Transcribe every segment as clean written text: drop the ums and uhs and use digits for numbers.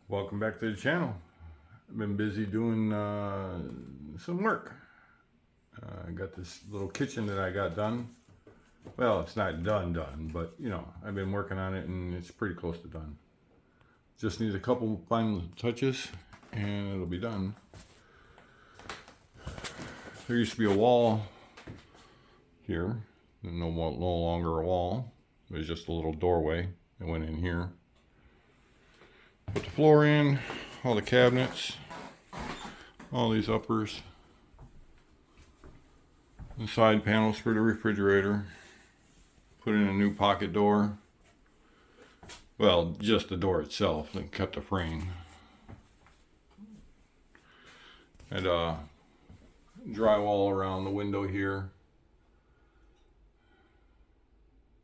Welcome back to the channel. I've been busy doing some work. I got this little kitchen that I got done. Well, it's not done, but you know, I've been working on it and it's pretty close to done. Just needs a couple final touches and it'll be done. There used to be a wall here, no longer a wall. It was just a little doorway that went in here. Put the floor in, all the cabinets, all these uppers, the side panels for the refrigerator. Put in a new pocket door. Well, just the door itself, and kept the frame. And drywall around the window here.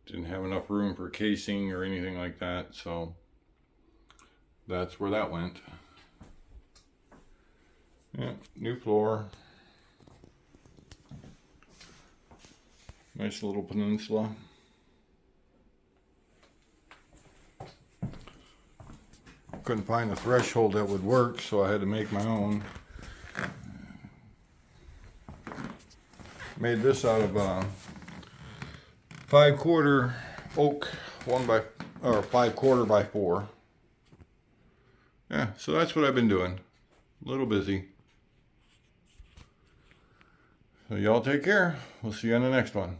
Didn't have enough room for casing or anything like that, so that's where that went. Yeah, new floor. Nice little peninsula. Couldn't find a threshold that would work, so I had to make my own. Made this out of 5/4 oak, 5/4 by 4. Yeah, so that's what I've been doing. A little busy. So y'all take care. We'll see you on the next one.